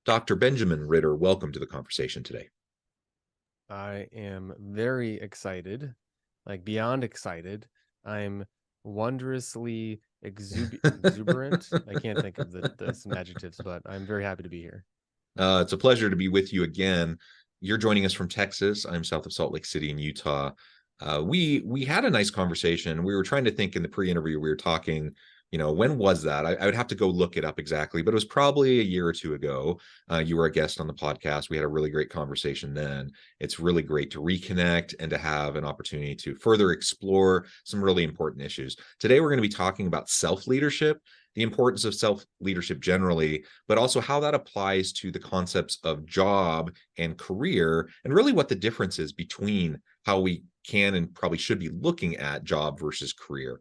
Dr. Benjamin Ritter, welcome to the conversation today. I am very excited, like beyond excited. I'm wondrously exuberant. I can't think of some adjectives, but I'm very happy to be here. It's a pleasure to be with you again. You're joining us from Texas. I'm south of Salt Lake City in Utah. We had a nice conversation. We were trying to think in the pre-interview. We were talking, when was that? I would have to go look it up exactly, but it was probably a year or two ago. You were a guest on the podcast. We had a really great conversation then. It's really great to reconnect and to have an opportunity to further explore some really important issues. Today, we're going to be talking about self-leadership, the importance of self-leadership generally, but also how that applies to the concepts of job and career, and really what the difference is between how we can and probably should be looking at job versus career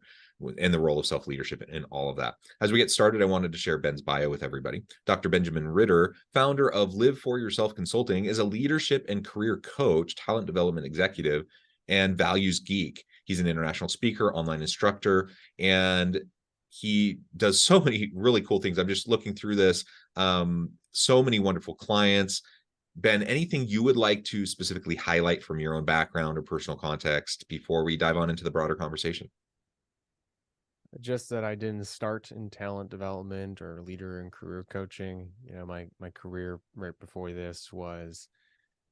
and the role of self-leadership and all of that. As we get started, I wanted to share Ben's bio with everybody. Dr. Benjamin Ritter, founder of Live For Yourself Consulting, is a leadership and career coach, talent development executive, and values geek. He's an international speaker, online instructor, and he does so many really cool things. I'm just looking through this. So many wonderful clients. Ben, anything you would like to specifically highlight from your own background or personal context before we dive on into the broader conversation? Just that I didn't start in talent development or leader and career coaching. My career right before this was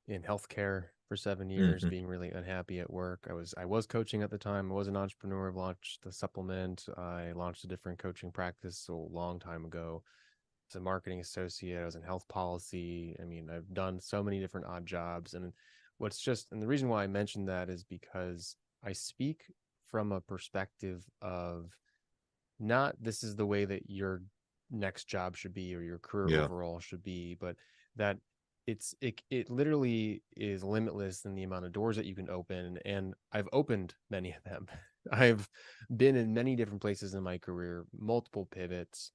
in healthcare for 7 years, being really unhappy at work. I was coaching at the time. I was an entrepreneur. I've launched the supplement. I launched a different coaching practice a long time ago. As a marketing associate, I was in health policy. I mean, I've done so many different odd jobs. And the reason why I mentioned that is because I speak from a perspective of not this is the way that your next job should be or your career overall should be, but that it literally is limitless in the amount of doors that you can open. And I've opened many of them. I've been in many different places in my career, multiple pivots,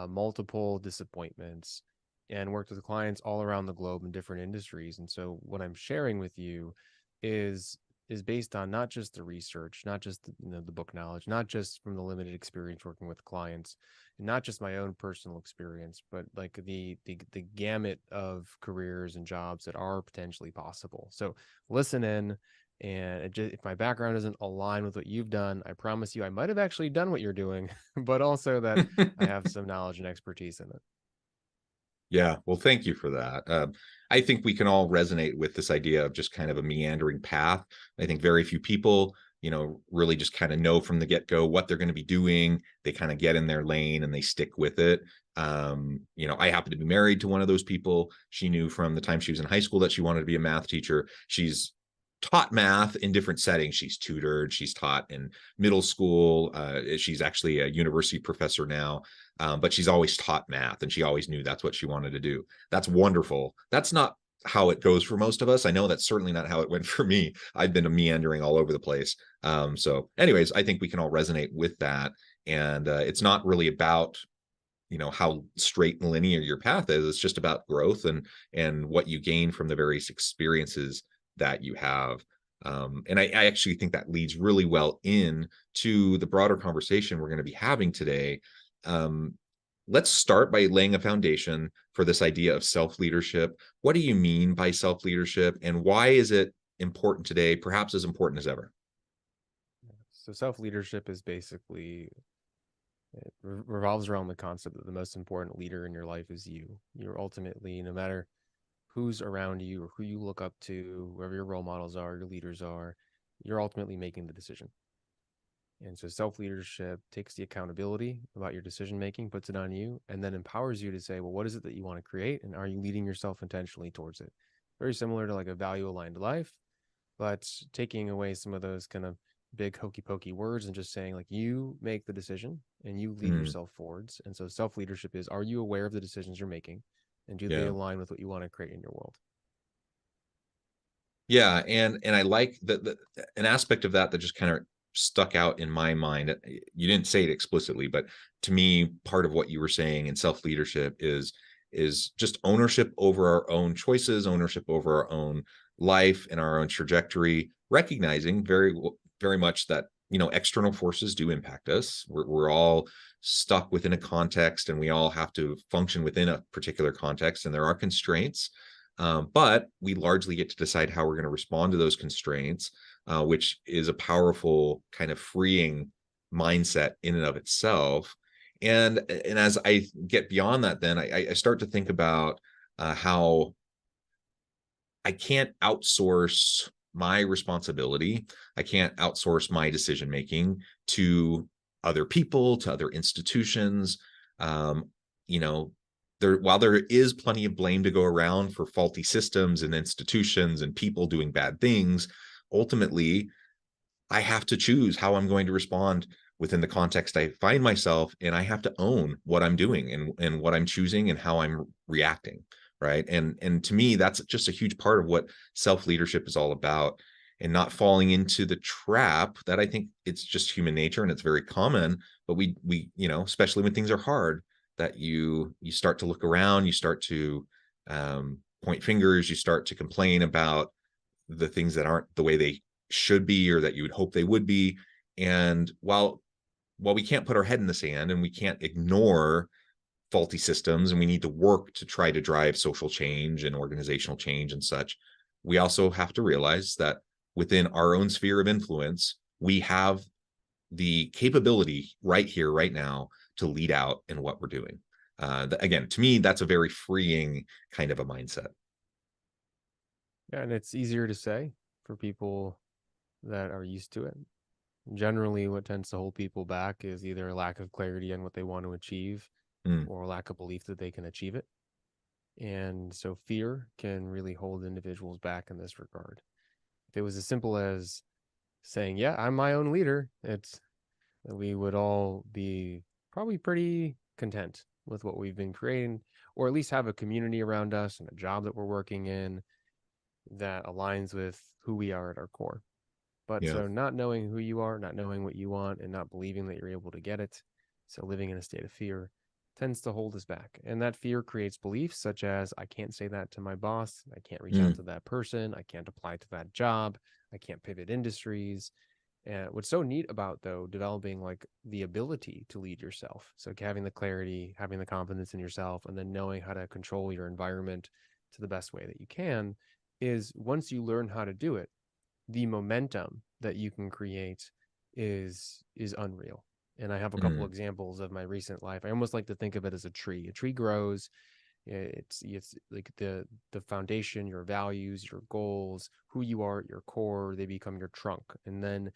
multiple disappointments, and worked with clients all around the globe in different industries. And so what I'm sharing with you is based on not just the research, not just the book knowledge, not just from the limited experience working with clients, and not just my own personal experience, but like the gamut of careers and jobs that are potentially possible. So listen in, and if my background doesn't align with what you've done, I promise you I might have actually done what you're doing, but also that I have some knowledge and expertise in it. Yeah, well, thank you for that. I think we can all resonate with this idea of just kind of a meandering path. I think very few people, really just kind of know from the get-go what they're going to be doing. They kind of get in their lane and they stick with it. I happen to be married to one of those people. She knew from the time she was in high school that she wanted to be a math teacher. She's taught math in different settings. She's tutored, she's taught in middle school. She's actually a university professor now, but she's always taught math and she always knew that's what she wanted to do. That's wonderful. That's not how it goes for most of us. I know that's certainly not how it went for me. I've been meandering all over the place. So anyways, I think we can all resonate with that. And it's not really about how straight and linear your path is. It's just about growth and what you gain from the various experiences that you have. And I actually think that leads really well in to the broader conversation we're going to be having today. Let's start by laying a foundation for this idea of self-leadership. What do you mean by self-leadership, and why is it important today, perhaps as important as ever? So self-leadership is basically, it revolves around the concept that the most important leader in your life is you. You're ultimately, no matter who's around you or who you look up to, whoever your role models are, your leaders are, you're ultimately making the decision. And so self-leadership takes the accountability about your decision-making, puts it on you, and then empowers you to say, well, what is it that you want to create? And are you leading yourself intentionally towards it? Very similar to like a value-aligned life, but taking away some of those kind of big hokey pokey words and just saying like you make the decision and you lead yourself forwards. And so self-leadership is, are you aware of the decisions you're making? And do they align with what you want to create in your world? Yeah, and I like that an aspect of that just kind of stuck out in my mind. You didn't say it explicitly, but to me, part of what you were saying in self-leadership is just ownership over our own choices, ownership over our own life and our own trajectory, recognizing very much that external forces do impact us. We're all stuck within a context, and we all have to function within a particular context, and there are constraints. But we largely get to decide how we're going to respond to those constraints, which is a powerful kind of freeing mindset in and of itself. And as I get beyond that, then I start to think about how I can't outsource my responsibility. I can't outsource my decision making to other people, to other institutions. You know, while there is plenty of blame to go around for faulty systems and institutions and people doing bad things, ultimately, I have to choose how I'm going to respond within the context I find myself, and I have to own what I'm doing and what I'm choosing and how I'm reacting, right? And to me, that's just a huge part of what self-leadership is all about, and not falling into the trap that I think it's just human nature and it's very common, but we especially when things are hard, that you start to look around, you start to point fingers, you start to complain about the things that aren't the way they should be or that you would hope they would be. And while we can't put our head in the sand and we can't ignore faulty systems, and we need to work to try to drive social change and organizational change and such, we also have to realize that within our own sphere of influence, we have the capability right here, right now, to lead out in what we're doing. Again, to me, that's a very freeing kind of a mindset. Yeah, and it's easier to say for people that are used to it. Generally, what tends to hold people back is either a lack of clarity on what they want to achieve or a lack of belief that they can achieve it. And so fear can really hold individuals back in this regard. If it was as simple as saying, yeah, I'm my own leader, we would all be probably pretty content with what we've been creating, or at least have a community around us and a job that we're working in that aligns with who we are at our core. But Yeah. so not knowing who you are, not knowing what you want, and not believing that you're able to get it, so living in a state of fear tends to hold us back. And that fear creates beliefs such as, I can't say that to my boss, I can't reach out to that person, I can't apply to that job, I can't pivot industries. And what's so neat about, though, developing like the ability to lead yourself, so having the clarity, having the confidence in yourself, and then knowing how to control your environment to the best way that you can, is once you learn how to do it, the momentum that you can create is unreal. And I have a couple examples of my recent life. I almost like to think of it as a tree. A tree grows. It's like the foundation, your values, your goals, who you are at your core, they become your trunk. And then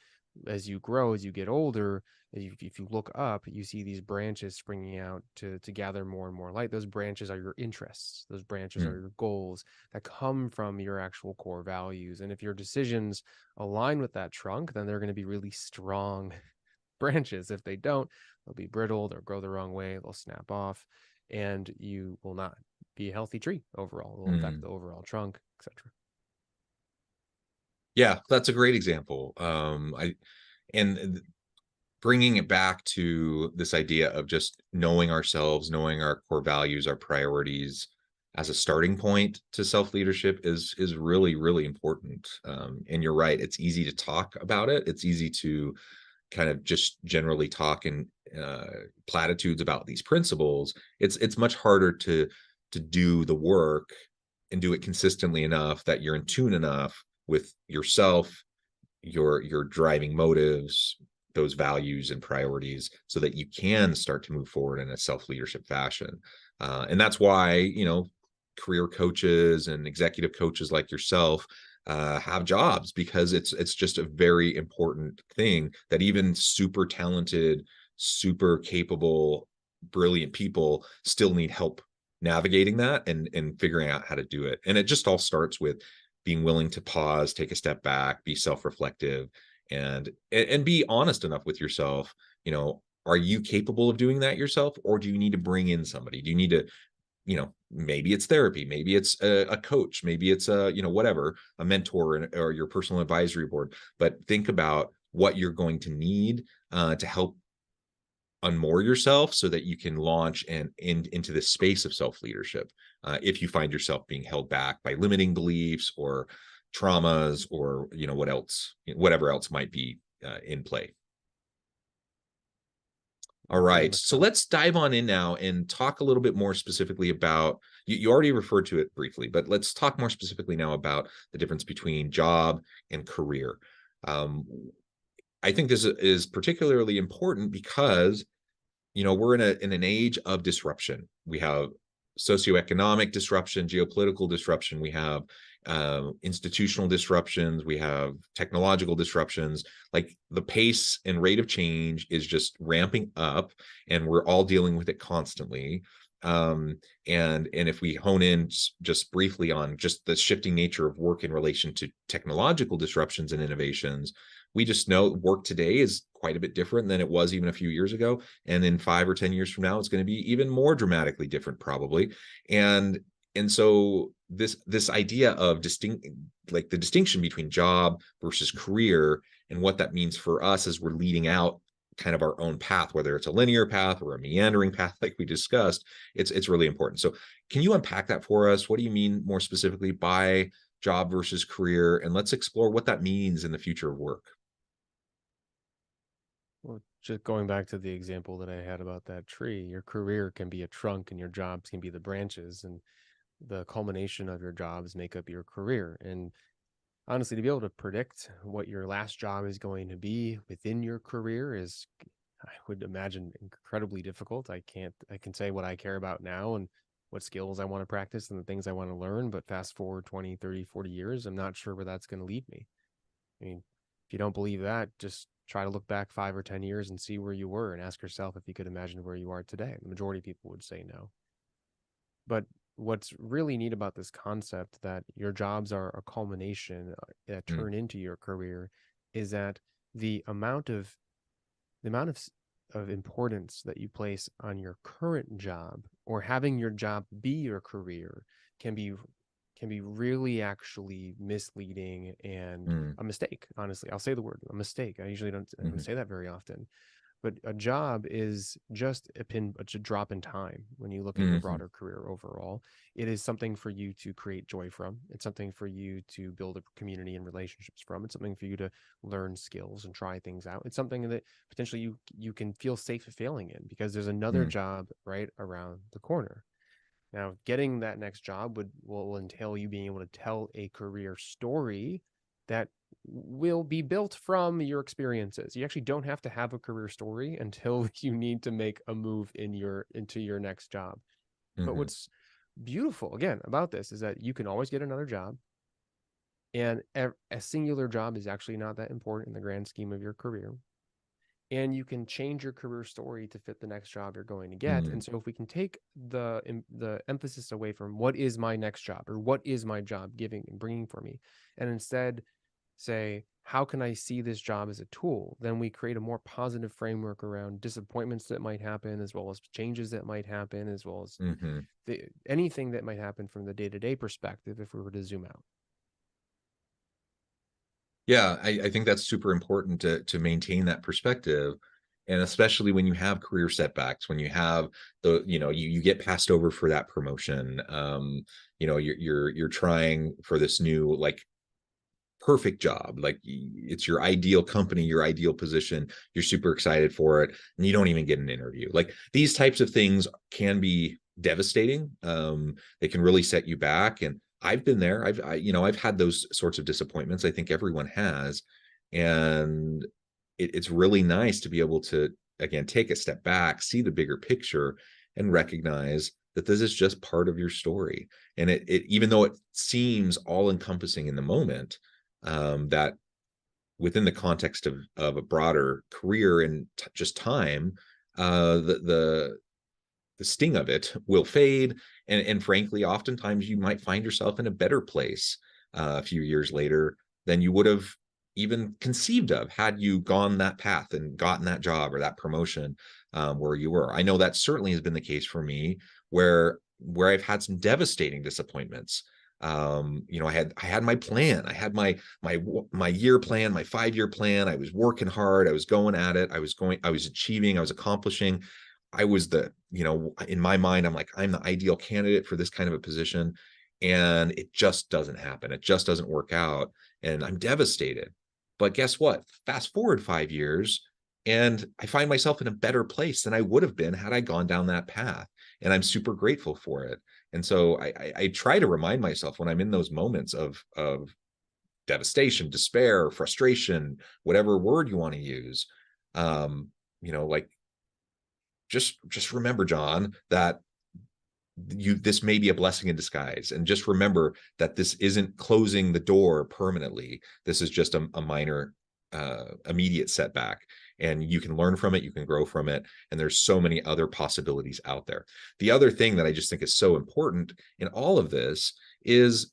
as you grow, as you get older, if you look up, you see these branches springing out to gather more and more light. Those branches are your interests. Those branches are your goals that come from your actual core values. And if your decisions align with that trunk, then they're going to be really strong branches. If they don't, they'll be brittle, they'll grow the wrong way, they'll snap off, and you will not be a healthy tree overall. It will affect the overall trunk, etc. Yeah, that's a great example. Bringing it back to this idea of just knowing ourselves, knowing our core values, our priorities as a starting point to self-leadership is really, really important. And you're right, it's easy to talk about it. It's easy to kind of just generally talk in platitudes about these principles. It's much harder to do the work and do it consistently enough that you're in tune enough with yourself, your driving motives, those values and priorities, so that you can start to move forward in a self-leadership fashion. And that's why, career coaches and executive coaches like yourself have jobs, because it's just a very important thing that even super talented, super capable, brilliant people still need help navigating that and figuring out how to do it. And it just all starts with being willing to pause, take a step back, be self-reflective, and be honest enough with yourself. Are you capable of doing that yourself, or do you need to bring in somebody? Do you need to, maybe it's therapy, maybe it's a coach, maybe it's whatever, a mentor or your personal advisory board. But think about what you're going to need to help unmoor yourself so that you can launch into this space of self-leadership. If you find yourself being held back by limiting beliefs or traumas or whatever else might be in play. All right, so let's dive on in now and talk a little bit more specifically about, you already referred to it briefly, but let's talk more specifically now about the difference between job and career. I think this is particularly important because, we're in an age of disruption. We have socioeconomic disruption, geopolitical disruption, we have institutional disruptions, we have technological disruptions. Like, the pace and rate of change is just ramping up, and we're all dealing with it constantly. And if we hone in just briefly on just the shifting nature of work in relation to technological disruptions and innovations, we just know work today is quite a bit different than it was even a few years ago. And in 5 or 10 years from now, it's going to be even more dramatically different, probably. And so this idea of the distinction between job versus career, and what that means for us as we're leading out kind of our own path, whether it's a linear path or a meandering path, like we discussed, it's really important. So can you unpack that for us? What do you mean more specifically by job versus career? And let's explore what that means in the future of work. Well, just going back to the example that I had about that tree, your career can be a trunk and your jobs can be the branches, and the culmination of your jobs make up your career. And honestly, to be able to predict what your last job is going to be within your career is, I would imagine, incredibly difficult. I can say what I care about now and what skills I want to practice and the things I want to learn, but fast forward 20, 30, 40 years, I'm not sure where that's going to lead me. I mean, if you don't believe that, just try to look back 5 or 10 years and see where you were and ask yourself if you could imagine where you are today. The majority of people would say no. But what's really neat about this concept that your jobs are a culmination that turn into your career is that the amount of importance that you place on your current job, or having your job be your career, can be really actually misleading and a mistake. Honestly, I'll say the word, a mistake. I usually don't say that very often. But a job is just a drop in time when you look at your broader career overall. It is something for you to create joy from. It's something for you to build a community and relationships from. It's something for you to learn skills and try things out. It's something that potentially you can feel safe failing in, because there's another job right around the corner. Now, getting that next job will entail you being able to tell a career story that will be built from your experiences. You actually don't have to have a career story until you need to make a move into your next job. But what's beautiful, again, about this is that you can always get another job, and a singular job is actually not that important in the grand scheme of your career. And you can change your career story to fit the next job you're going to get. And so if we can take the emphasis away from what is my next job, or what is my job giving and bringing for me, and instead say, how can I see this job as a tool? Then we create a more positive framework around disappointments that might happen, as well as changes that might happen, as well as anything that might happen from the day-to-day perspective if we were to zoom out. Yeah, I think that's super important to maintain that perspective. And especially when you have career setbacks, when you have you get passed over for that promotion, you're trying for this new, like, perfect job, like it's your ideal company, your ideal position, you're super excited for it, and you don't even get an interview. Like, these types of things can be devastating. They can really set you back. And I've been there. I've had those sorts of disappointments. I think everyone has. And it's really nice to be able to, again, take a step back, see the bigger picture, and recognize that this is just part of your story. And it even though it seems all encompassing in the moment, that within the context of a broader career and just time, the sting of it will fade. And frankly, oftentimes you might find yourself in a better place a few years later than you would have even conceived of had you gone that path and gotten that job or that promotion where you were. I know that certainly has been the case for me, where I've had some devastating disappointments. I had my plan. I had my year plan, my 5-year plan. I was working hard. I was going at it. I was achieving, I was accomplishing. I was in my mind, I'm like, I'm the ideal candidate for this kind of a position. And it just doesn't happen. It just doesn't work out. And I'm devastated. But guess what? Fast forward 5 years, And I find myself in a better place than I would have been had I gone down that path. And I'm super grateful for it. And so I try to remind myself when I'm in those moments of devastation, despair, frustration, whatever word you want to use, like just remember, John, that this may be a blessing in disguise, and just remember that this isn't closing the door permanently. This is just a minor immediate setback, and you can learn from it, you can grow from it, and there's so many other possibilities out there. The other thing that I just think is so important in all of this is,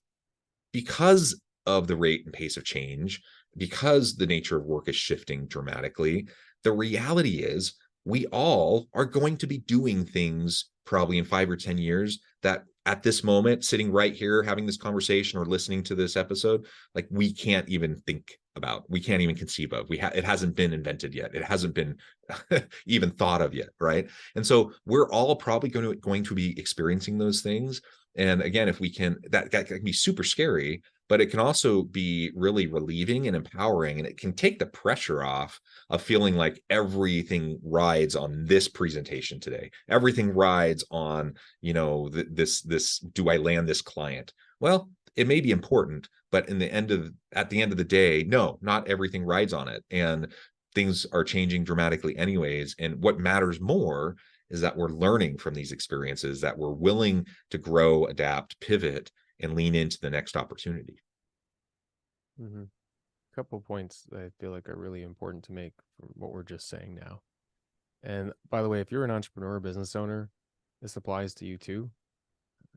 because of the rate and pace of change, because the nature of work is shifting dramatically, the reality is we all are going to be doing things probably in 5 or 10 years that at this moment, sitting right here, having this conversation or listening to this episode, like we can't even think about, we can't even conceive of. It hasn't been invented yet. It hasn't been even thought of yet, right? And so we're all probably going to be experiencing those things. And again, if we can, that can be super scary, but it can also be really relieving and empowering, and it can take the pressure off of feeling like everything rides on this presentation today. Everything rides on, this, do I land this client? Well, it may be important, but at the end of the day, no, not everything rides on it. And things are changing dramatically anyways. And what matters more is that we're learning from these experiences, that we're willing to grow, adapt, pivot, and lean into the next opportunity. Mm-hmm. A couple of points that I feel like are really important to make from what we're just saying now. And by the way, if you're an entrepreneur, business owner, this applies to you too.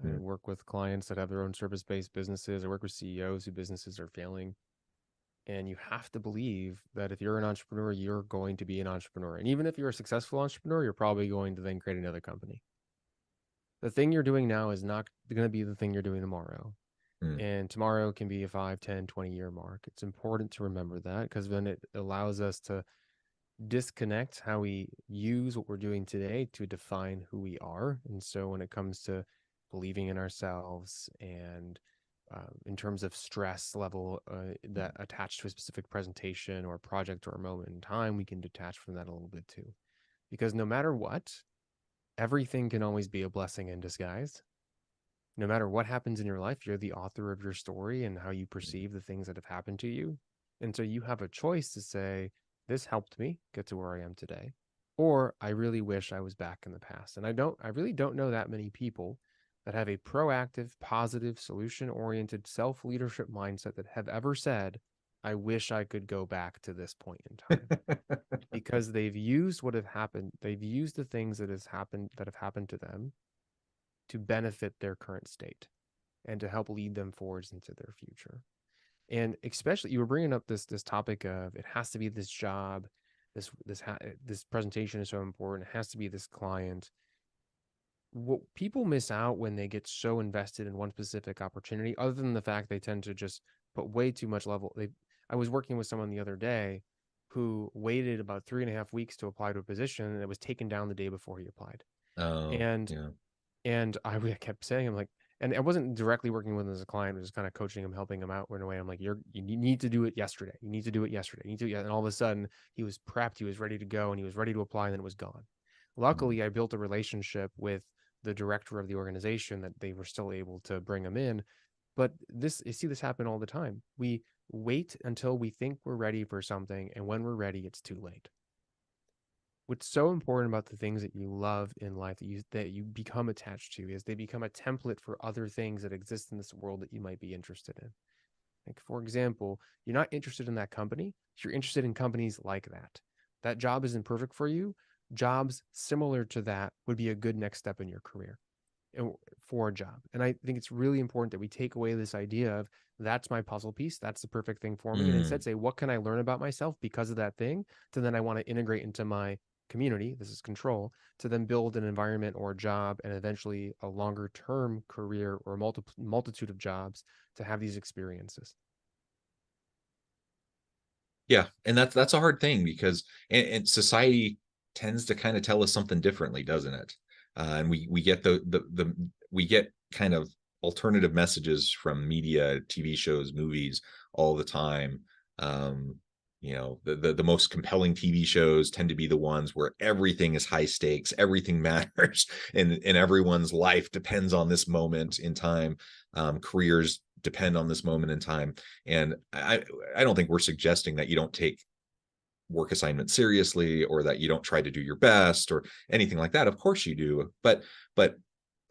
I work with clients that have their own service-based businesses. I work with CEOs whose businesses are failing. And you have to believe that if you're an entrepreneur, you're going to be an entrepreneur. And even if you're a successful entrepreneur, you're probably going to then create another company. The thing you're doing now is not going to be the thing you're doing tomorrow. And tomorrow can be a 5, 10, 20-year mark. It's important to remember that, because then it allows us to disconnect how we use what we're doing today to define who we are. And so when it comes to believing in ourselves and in terms of stress level that attached to a specific presentation or project or a moment in time, we can detach from that a little bit too. Because no matter what, everything can always be a blessing in disguise. No matter what happens in your life, you're the author of your story and how you perceive the things that have happened to you. And so you have a choice to say, this helped me get to where I am today, or I really wish I was back in the past. And I really don't know that many people that have a proactive, positive, solution-oriented self-leadership mindset that have ever said, I wish I could go back to this point in time. Because they've used what have happened. They've used the things that have happened to them to benefit their current state and to help lead them forwards into their future. And especially, you were bringing up this topic of it has to be this job, this presentation is so important, it has to be this client. What people miss out when they get so invested in one specific opportunity, other than the fact they tend to just put way too much level. I was working with someone the other day who waited about 3.5 weeks to apply to a position, and it was taken down the day before he applied. Oh, and yeah. And I kept saying, I'm like, and I wasn't directly working with him as a client, I was just kind of coaching him, helping him out in a way. I'm like, you need to do it yesterday. You need to do it yesterday. You need to, and all of a sudden he was prepped, he was ready to go, and he was ready to apply, and then it was gone. Luckily, I built a relationship with the director of the organization that they were still able to bring him in. But you see this happen all the time. We wait until we think we're ready for something, and when we're ready, it's too late. What's so important about the things that you love in life that you become attached to is they become a template for other things that exist in this world that you might be interested in. Like, for example, you're not interested in that company, you're interested in companies like that. That job isn't perfect for you. Jobs similar to that would be a good next step in your career for a job. And I think it's really important that we take away this idea of that's my puzzle piece, that's the perfect thing for me, and instead say, what can I learn about myself because of that thing? To then I want to integrate into my community, this is control, to then build an environment or a job and eventually a longer term career or multitude of jobs to have these experiences. Yeah, and that's a hard thing, because and society tends to kind of tell us something differently, doesn't it? And we get we get kind of alternative messages from media, TV shows, movies all the time. the most compelling TV shows tend to be the ones where everything is high stakes, everything matters, and everyone's life depends on this moment in time. Careers depend on this moment in time. And I don't think we're suggesting that you don't take work assignments seriously, or that you don't try to do your best, or anything like that. Of course you do, but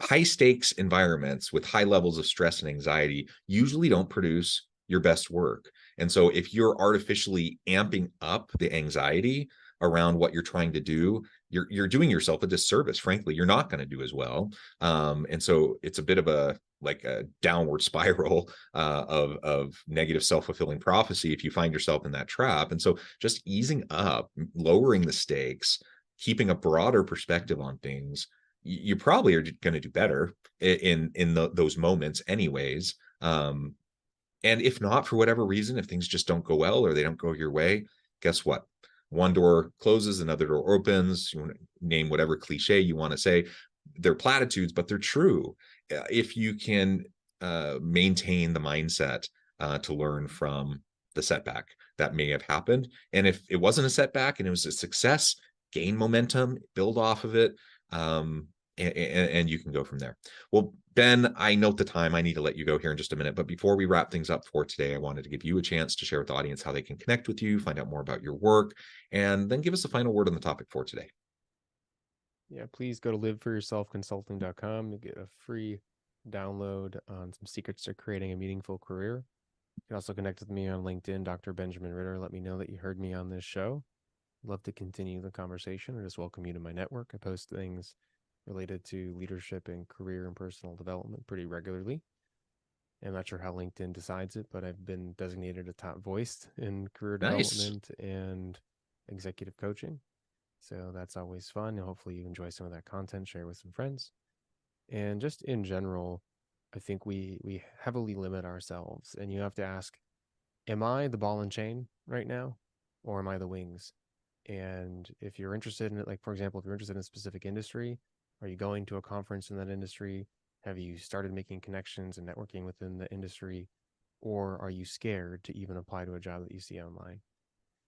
high stakes environments with high levels of stress and anxiety usually don't produce your best work. And so if you're artificially amping up the anxiety around what you're trying to do, you're doing yourself a disservice. Frankly, you're not going to do as well. And so it's a bit of a downward spiral of negative self-fulfilling prophecy if you find yourself in that trap. And so just easing up, lowering the stakes, keeping a broader perspective on things, you probably are going to do better in those moments anyways. And if not, for whatever reason, if things just don't go well or they don't go your way, guess what? One door closes, another door opens. You want to name whatever cliche you want to say. They're platitudes, but they're true. If you can maintain the mindset to learn from the setback that may have happened. And if it wasn't a setback and it was a success, gain momentum, build off of it. And you can go from there. Well, Ben, I note the time. I need to let you go here in just a minute. But before we wrap things up for today, I wanted to give you a chance to share with the audience how they can connect with you, find out more about your work, and then give us a final word on the topic for today. Yeah, please go to liveforyourselfconsulting.com to get a free download on some secrets to creating a meaningful career. You can also connect with me on LinkedIn, Dr. Benjamin Ritter. Let me know that you heard me on this show. I'd love to continue the conversation. I just welcome you to my network. I post things related to leadership and career and personal development pretty regularly. I'm not sure how LinkedIn decides it, but I've been designated a top voice in career development and executive coaching. So that's always fun. And hopefully you enjoy some of that content, share with some friends. And just in general, I think we heavily limit ourselves. And you have to ask, am I the ball and chain right now? Or am I the wings? And if you're interested in it, like, for example, if you're interested in a specific industry, are you going to a conference in that industry? Have you started making connections and networking within the industry? Or are you scared to even apply to a job that you see online?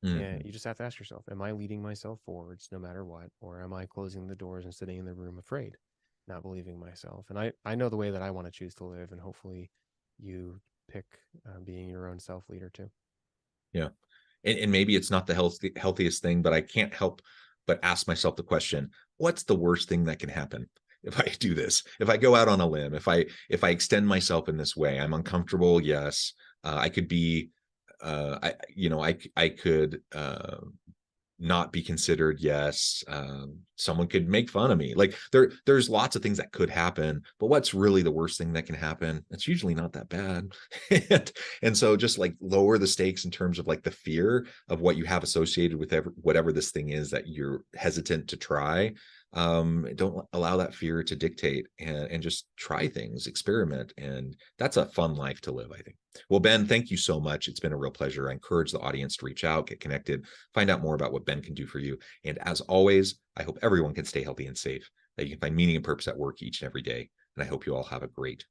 And you just have to ask yourself, am I leading myself forwards no matter what? Or am I closing the doors and sitting in the room afraid, not believing myself? And I know the way that I want to choose to live, and hopefully you pick being your own self-leader too. Yeah. And maybe it's not the healthiest thing, but I can't help but ask myself the question, what's the worst thing that can happen if I do this? If I go out on a limb, if I extend myself in this way, I'm uncomfortable. Yes. I could be, I could not be considered. Yes. Someone could make fun of me. Like there's lots of things that could happen, but what's really the worst thing that can happen? It's usually not that bad. and so just like lower the stakes in terms of like the fear of what you have associated with whatever this thing is that you're hesitant to try. Don't allow that fear to dictate, and just try things, experiment. And that's a fun life to live, I think. Well, Ben, thank you so much. It's been a real pleasure. I encourage the audience to reach out, get connected, find out more about what Ben can do for you. And as always, I hope everyone can stay healthy and safe, that you can find meaning and purpose at work each and every day. And I hope you all have a great week.